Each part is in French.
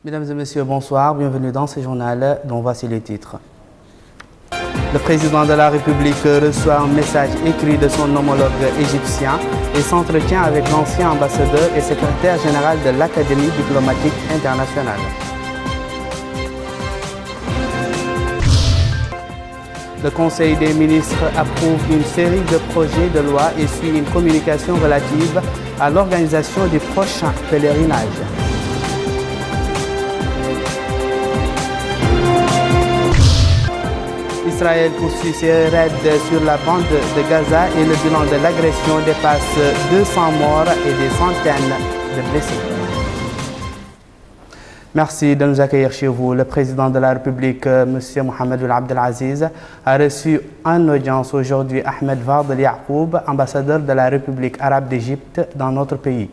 Mesdames et messieurs, bonsoir. Bienvenue dans ce journal dont voici les titres. Le président de la République reçoit un message écrit de son homologue égyptien et s'entretient avec l'ancien ambassadeur et secrétaire général de l'Académie diplomatique internationale. Le Conseil des ministres approuve une série de projets de loi et suit une communication relative à l'organisation du prochain pèlerinage. Israël poursuit ses raids sur la bande de Gaza et le bilan de l'agression dépasse 200 morts et des centaines de blessés. Merci de nous accueillir chez vous. Le président de la République, M. Mohamed Abdel Aziz, a reçu en audience aujourd'hui Ahmed Fadel Yaqoub, ambassadeur de la République arabe d'Égypte dans notre pays.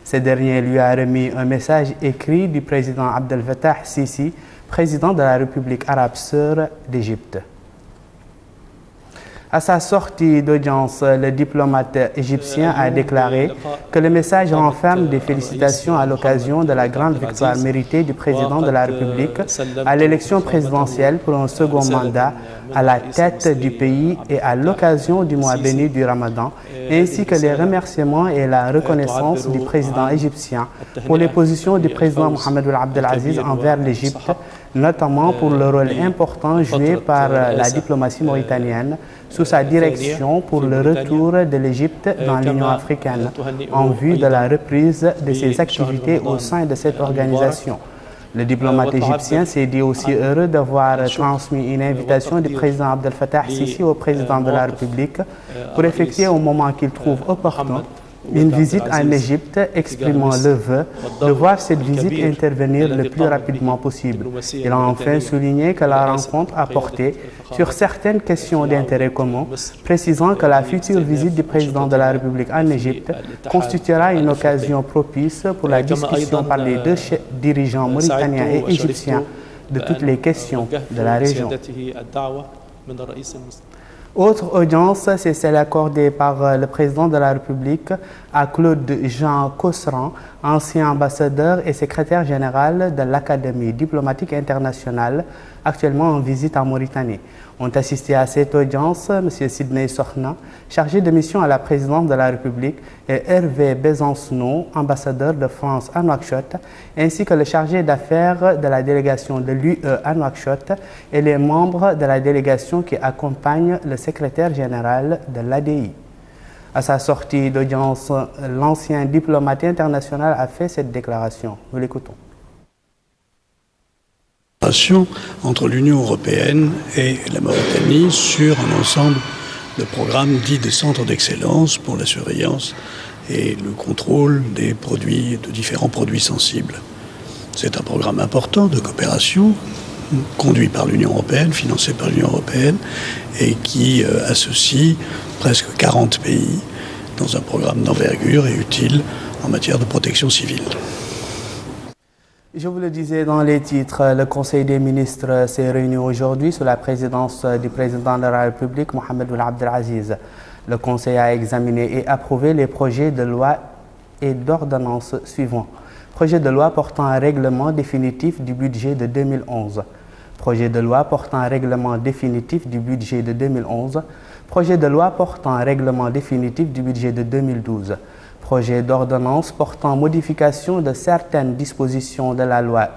Ce dernier lui a remis un message écrit du président Abdel Fattah Sisi, président de la République arabe sœur d'Égypte. À sa sortie d'audience, le diplomate égyptien a déclaré que le message renferme des félicitations à l'occasion de la grande victoire méritée du président de la République à l'élection présidentielle pour un second mandat à la tête du pays et à l'occasion du mois béni du Ramadan, ainsi que les remerciements et la reconnaissance du président égyptien pour les positions du président Mohamed Abdel Aziz envers l'Égypte, notamment pour le rôle important joué par la diplomatie mauritanienne sous sa direction pour le retour de l'Égypte dans l'Union africaine en vue de la reprise de ses activités au sein de cette organisation. Le diplomate égyptien s'est dit aussi heureux d'avoir transmis une invitation du président Abdel Fattah Sisi au président de la République pour effectuer au moment qu'il trouve opportun une visite en Égypte, exprimant le vœu de voir cette visite intervenir le plus rapidement possible. Il a enfin souligné que la rencontre a porté sur certaines questions d'intérêt commun, précisant que la future visite du président de la République en Égypte constituera une occasion propice pour la discussion par les deux dirigeants mauritaniens et égyptiens de toutes les questions de la région. Autre audience, c'est celle accordée par le président de la République à Claude Jean Cosseran, ancien ambassadeur et secrétaire général de l'Académie diplomatique internationale, actuellement en visite en Mauritanie. Ont assisté à cette audience M. Sidney Sokhna, chargé de mission à la présidence de la République, et Hervé Besancenot, ambassadeur de France à Nouakchott, ainsi que le chargé d'affaires de la délégation de l'UE à Nouakchott et les membres de la délégation qui accompagnent le secrétaire général de l'ADI. À sa sortie d'audience, l'ancien diplomate international a fait cette déclaration. Nous l'écoutons. Entre l'Union européenne et la Mauritanie sur un ensemble de programmes dits de centres d'excellence pour la surveillance et le contrôle des produits, de différents produits sensibles. C'est un programme important de coopération conduit par l'Union européenne, financé par l'Union européenne et qui associe presque 40 pays dans un programme d'envergure et utile en matière de protection civile. Je vous le disais dans les titres, le Conseil des ministres s'est réuni aujourd'hui sous la présidence du président de la République, Mohamed Abdel Aziz. Le Conseil a examiné et approuvé les projets de loi et d'ordonnance suivants. Projet de loi portant un règlement définitif du budget de 2011. Projet de loi portant un règlement définitif du budget de 2011. Projet de loi portant un règlement définitif du budget de 2012. Projet d'ordonnance portant modification de certaines dispositions de la loi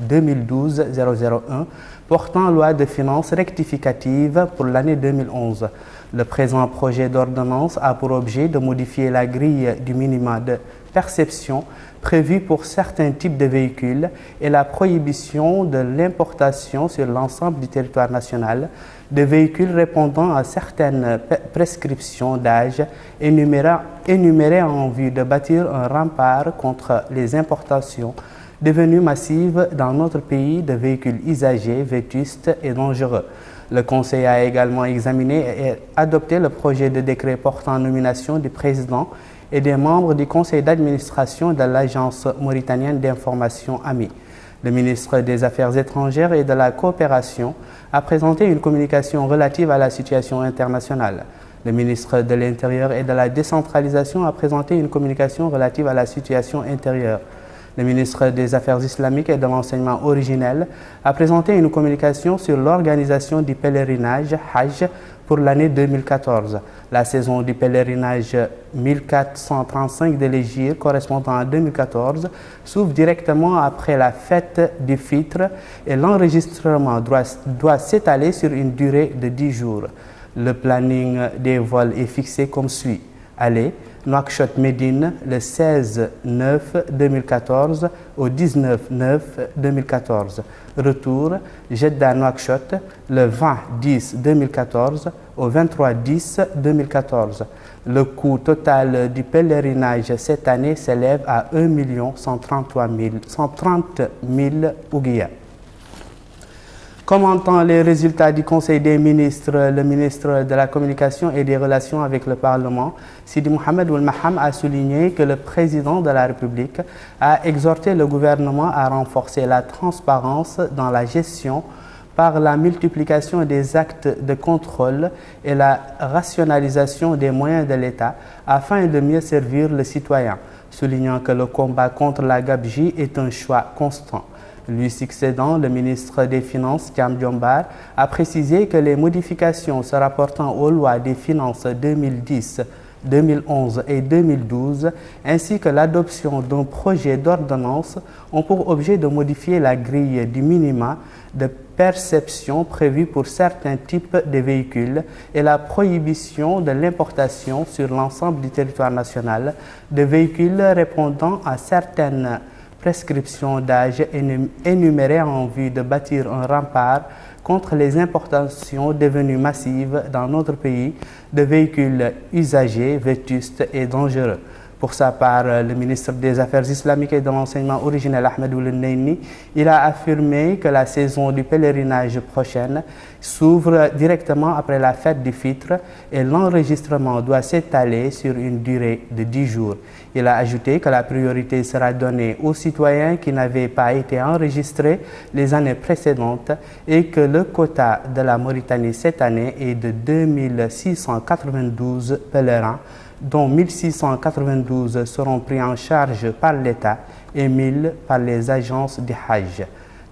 2012-001 portant loi de finances rectificative pour l'année 2011. Le présent projet d'ordonnance a pour objet de modifier la grille du minimum de perception prévue pour certains types de véhicules et la prohibition de l'importation sur l'ensemble du territoire national de véhicules répondant à certaines prescriptions d'âge énumérées en vue de bâtir un rempart contre les importations devenues massives dans notre pays de véhicules usagés, vétustes et dangereux. Le Conseil a également examiné et adopté le projet de décret portant nomination du président et des membres du conseil d'administration de l'Agence mauritanienne d'information AMI. Le ministre des Affaires étrangères et de la coopération a présenté une communication relative à la situation internationale. Le ministre de l'Intérieur et de la décentralisation a présenté une communication relative à la situation intérieure. Le ministre des Affaires islamiques et de l'enseignement originel a présenté une communication sur l'organisation du pèlerinage Hajj pour l'année 2014. La saison du pèlerinage 1435 de l'Hégire correspondant à 2014 s'ouvre directement après la fête du Fitr et l'enregistrement doit s'étaler sur une durée de 10 jours. Le planning des vols est fixé comme suit. Aller, Nouakchott-Médine le 16/9/2014 au 19/9/2014. Retour, Jeddah-Nouakchott le 20/10/2014 au 23/10/2014. Le coût total du pèlerinage cette année s'élève à 1 130 000 ouguiyas. Commentant les résultats du Conseil des ministres, le ministre de la Communication et des Relations avec le Parlement, Sidi Mohamed Ould Maham, a souligné que le président de la République a exhorté le gouvernement à renforcer la transparence dans la gestion par la multiplication des actes de contrôle et la rationalisation des moyens de l'État afin de mieux servir le citoyen, soulignant que le combat contre la gabegie est un choix constant. Lui succédant, le ministre des Finances, Thiam Diombar, a précisé que les modifications se rapportant aux lois des finances 2010, 2011 et 2012, ainsi que l'adoption d'un projet d'ordonnance, ont pour objet de modifier la grille du minima de perception prévue pour certains types de véhicules et la prohibition de l'importation sur l'ensemble du territoire national de véhicules répondant à certaines prescriptions d'âge énumérées en vue de bâtir un rempart contre les importations devenues massives dans notre pays de véhicules usagés, vétustes et dangereux. Pour sa part, le ministre des Affaires islamiques et de l'enseignement originel, Ahmed Ould Neyni, il a affirmé que la saison du pèlerinage prochaine s'ouvre directement après la fête du Fitr et l'enregistrement doit s'étaler sur une durée de 10 jours. Il a ajouté que la priorité sera donnée aux citoyens qui n'avaient pas été enregistrés les années précédentes et que le quota de la Mauritanie cette année est de 2692 pèlerins, dont 1692 seront pris en charge par l'État et 1000 par les agences du Hajj.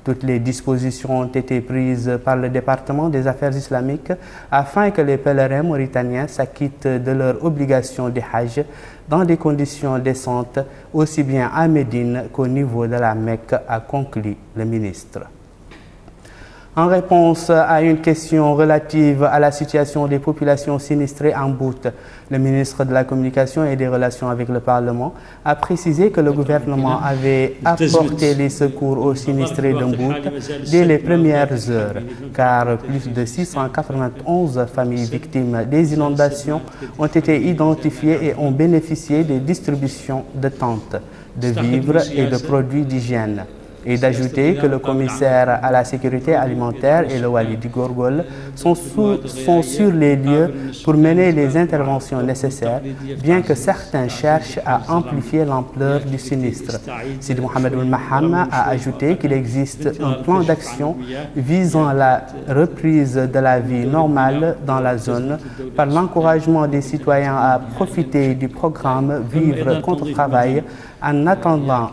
Toutes les dispositions ont été prises par le département des Affaires islamiques afin que les pèlerins mauritaniens s'acquittent de leurs obligations du Hajj dans des conditions décentes, aussi bien à Médine qu'au niveau de la Mecque, a conclu le ministre. En réponse à une question relative à la situation des populations sinistrées en Bout, le ministre de la Communication et des Relations avec le Parlement a précisé que le gouvernement avait apporté les secours aux sinistrés d'Mbout dès les premières heures, car plus de 691 familles victimes des inondations ont été identifiées et ont bénéficié des distributions de tentes, de vivres et de produits d'hygiène. Et d'ajouter que le commissaire à la sécurité alimentaire et le wali du Gorgol sont sur les lieux pour mener les interventions nécessaires, bien que certains cherchent à amplifier l'ampleur du sinistre. Sidi Mohamed Ould Maham a ajouté qu'il existe un plan d'action visant la reprise de la vie normale dans la zone par l'encouragement des citoyens à profiter du programme Vivre contre travail en attendant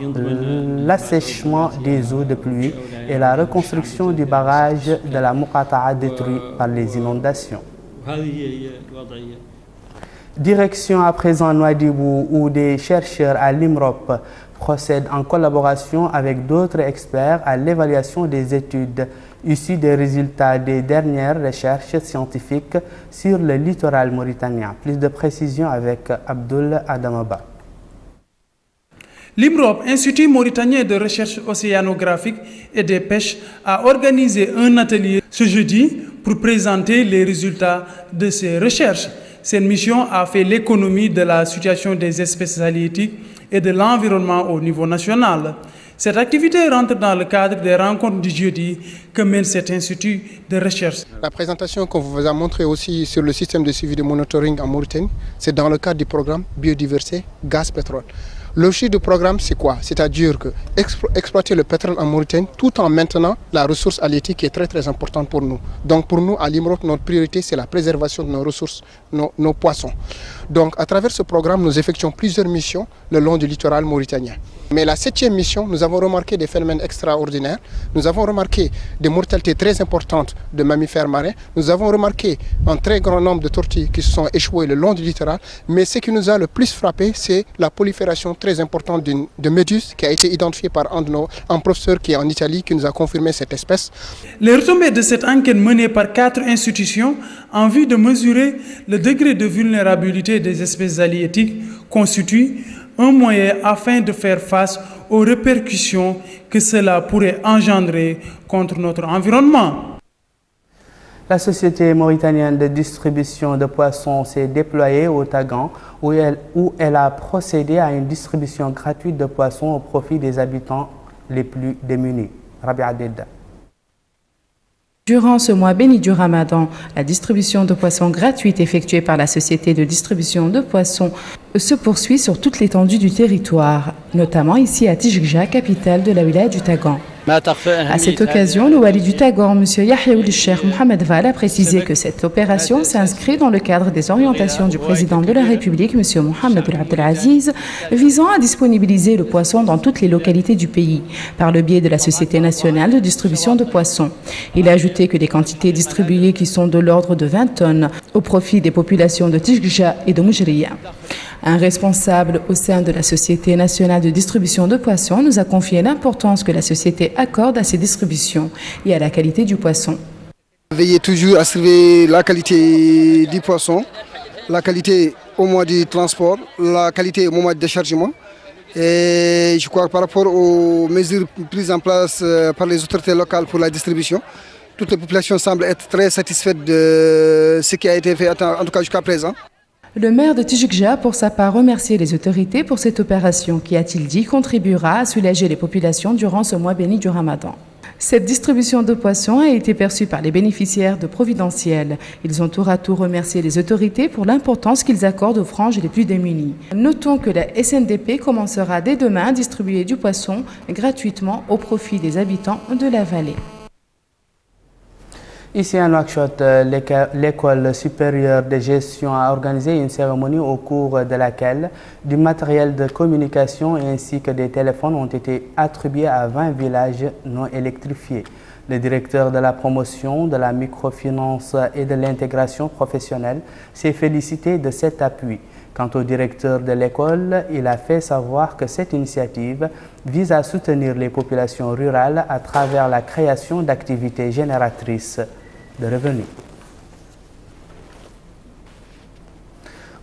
l'assèchement des eaux de pluie et la reconstruction du barrage de la Muqata'a détruit par les inondations. Direction à présent Nouadhibou, où des chercheurs à l'IMROP procèdent en collaboration avec d'autres experts à l'évaluation des études issues des résultats des dernières recherches scientifiques sur le littoral mauritanien. Plus de précisions avec Abdoul Adamaba. L'IMROP, Institut mauritanien de recherche océanographique et des pêches, a organisé un atelier ce jeudi pour présenter les résultats de ses recherches. Cette mission a fait l'économie de la situation des espèces halieutiques et de l'environnement au niveau national. Cette activité rentre dans le cadre des rencontres du jeudi que mène cet institut de recherche. La présentation qu'on vous a montrée aussi sur le système de suivi de monitoring en Mauritanie, c'est dans le cadre du programme Biodiversité Gaz Pétrole. L'objectif du programme, c'est quoi? C'est-à-dire que exploiter le pétrole en Mauritanie tout en maintenant la ressource halieutique qui est très très importante pour nous. Donc pour nous, à l'IMROC, notre priorité, c'est la préservation de nos ressources, nos poissons. Donc à travers ce programme, nous effectuons plusieurs missions le long du littoral mauritanien. Mais la 7e mission, nous avons remarqué des phénomènes extraordinaires. Nous avons remarqué des mortalités très importantes de mammifères marins. Nous avons remarqué un très grand nombre de tortues qui se sont échouées le long du littoral. Mais ce qui nous a le plus frappé, c'est la prolifération très importante de méduses qui a été identifiée par un professeur qui est en Italie qui nous a confirmé cette espèce. Les retombées de cette enquête menée par 4 institutions en vue de mesurer le degré de vulnérabilité des espèces halieutiques constituent un moyen afin de faire face aux répercussions que cela pourrait engendrer contre notre environnement. La société mauritanienne de distribution de poissons s'est déployée au Tagan où elle a procédé à une distribution gratuite de poissons au profit des habitants les plus démunis. Rabia Dedda. Durant ce mois béni du Ramadan, la distribution de poissons gratuite effectuée par la société de distribution de poissons se poursuit sur toute l'étendue du territoire, notamment ici à Tijgja, capitale de la wilaya du Tagan. À cette occasion, le wali du Tagan, M. Yahya Ould Cheikh Mohamed Val, a précisé que cette opération s'inscrit dans le cadre des orientations du président de la République, M. Mohamed Abdelaziz, visant à disponibiliser le poisson dans toutes les localités du pays, par le biais de la Société nationale de distribution de poissons. Il a ajouté que les quantités distribuées qui sont de l'ordre de 20 tonnes au profit des populations de Tijgja et de Moujriya. Un responsable au sein de la Société nationale de distribution de poissons nous a confié l'importance que la société accorde à ces distributions et à la qualité du poisson. Veillez toujours à surveiller la qualité du poisson, la qualité au moment du transport, la qualité au moment du déchargement. Et je crois que par rapport aux mesures prises en place par les autorités locales pour la distribution, toute la population semble être très satisfaite de ce qui a été fait, en tout cas jusqu'à présent. Le maire de Tijgja, pour sa part, remercié les autorités pour cette opération qui, a-t-il dit, contribuera à soulager les populations durant ce mois béni du Ramadan. Cette distribution de poissons a été perçue par les bénéficiaires de Providentiel. Ils ont tour à tour remercié les autorités pour l'importance qu'ils accordent aux franges les plus démunies. Notons que la SNDP commencera dès demain à distribuer du poisson gratuitement au profit des habitants de la vallée. Ici à Nouakchott, l'école supérieure de gestion a organisé une cérémonie au cours de laquelle du matériel de communication ainsi que des téléphones ont été attribués à 20 villages non électrifiés. Le directeur de la promotion de la microfinance et de l'intégration professionnelle s'est félicité de cet appui. Quant au directeur de l'école, il a fait savoir que cette initiative vise à soutenir les populations rurales à travers la création d'activités génératrices de revenus.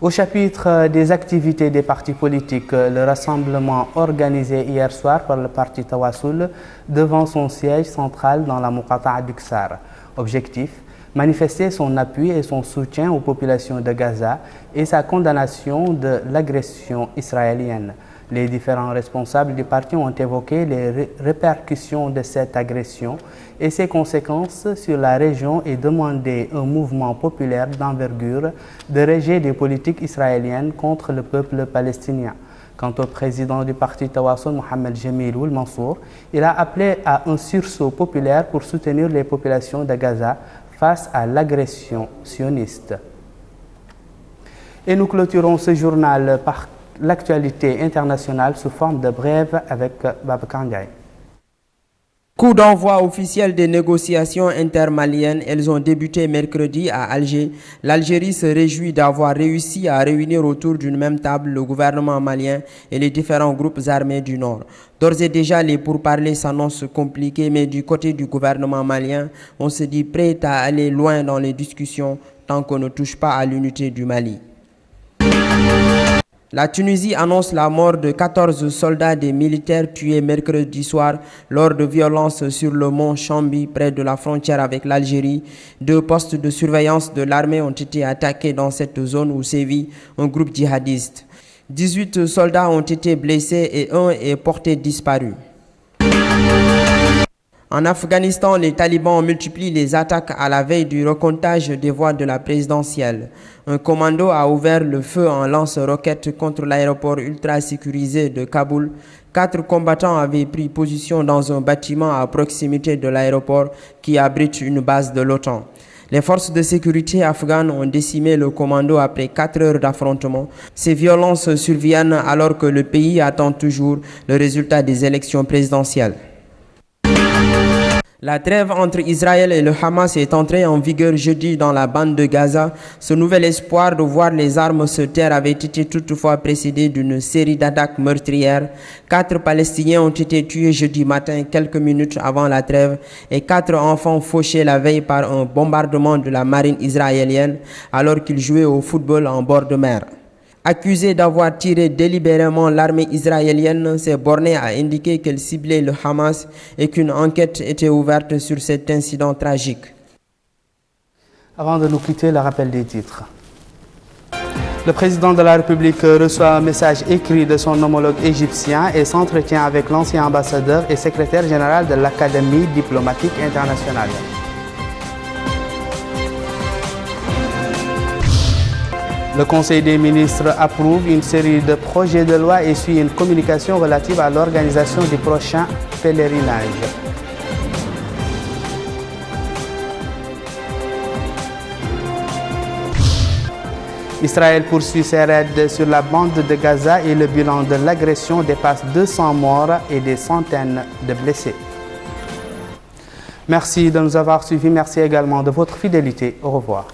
Au chapitre des activités des partis politiques, le rassemblement organisé hier soir par le parti Tawassoul devant son siège central dans la Muqata'a d'Uksar. Objectif, manifester son appui et son soutien aux populations de Gaza et sa condamnation de l'agression israélienne. Les différents responsables du parti ont évoqué les répercussions de cette agression et ses conséquences sur la région et demandé un mouvement populaire d'envergure de rejet des politiques israéliennes contre le peuple palestinien. Quant au président du parti Tawassoul, Mohamed Jamil Ould Mansour, il a appelé à un sursaut populaire pour soutenir les populations de Gaza face à l'agression sioniste. Et nous clôturons ce journal par l'actualité internationale sous forme de brève avec Babacar Ndiaye. Coup d'envoi officiel des négociations intermaliennes, elles ont débuté mercredi à Alger. L'Algérie se réjouit d'avoir réussi à réunir autour d'une même table le gouvernement malien et les différents groupes armés du Nord. D'ores et déjà, les pourparlers s'annoncent compliqués, mais du côté du gouvernement malien, on se dit prêt à aller loin dans les discussions tant qu'on ne touche pas à l'unité du Mali. La Tunisie annonce la mort de 14 soldats des militaires tués mercredi soir lors de violences sur le mont Chambi près de la frontière avec l'Algérie. 2 postes de surveillance de l'armée ont été attaqués dans cette zone où sévit un groupe djihadiste. 18 soldats ont été blessés et 1 est porté disparu. En Afghanistan, les talibans multiplient les attaques à la veille du recomptage des voix de la présidentielle. Un commando a ouvert le feu en lance-roquettes contre l'aéroport ultra sécurisé de Kaboul. 4 combattants avaient pris position dans un bâtiment à proximité de l'aéroport qui abrite une base de l'OTAN. Les forces de sécurité afghanes ont décimé le commando après 4 heures d'affrontement. Ces violences surviennent alors que le pays attend toujours le résultat des élections présidentielles. La trêve entre Israël et le Hamas est entrée en vigueur jeudi dans la bande de Gaza. Ce nouvel espoir de voir les armes se taire avait été toutefois précédé d'une série d'attaques meurtrières. 4 Palestiniens ont été tués jeudi matin, quelques minutes avant la trêve, et 4 enfants fauchés la veille par un bombardement de la marine israélienne alors qu'ils jouaient au football en bord de mer. Accusée d'avoir tiré délibérément, l'armée israélienne s'est bornée à indiquer qu'elle ciblait le Hamas et qu'une enquête était ouverte sur cet incident tragique. Avant de nous quitter, le rappel des titres. Le président de la République reçoit un message écrit de son homologue égyptien et s'entretient avec l'ancien ambassadeur et secrétaire général de l'Académie diplomatique internationale. Le Conseil des ministres approuve une série de projets de loi et suit une communication relative à l'organisation du prochain pèlerinage. Israël poursuit ses raids sur la bande de Gaza et le bilan de l'agression dépasse 200 morts et des centaines de blessés. Merci de nous avoir suivis. Merci également de votre fidélité. Au revoir.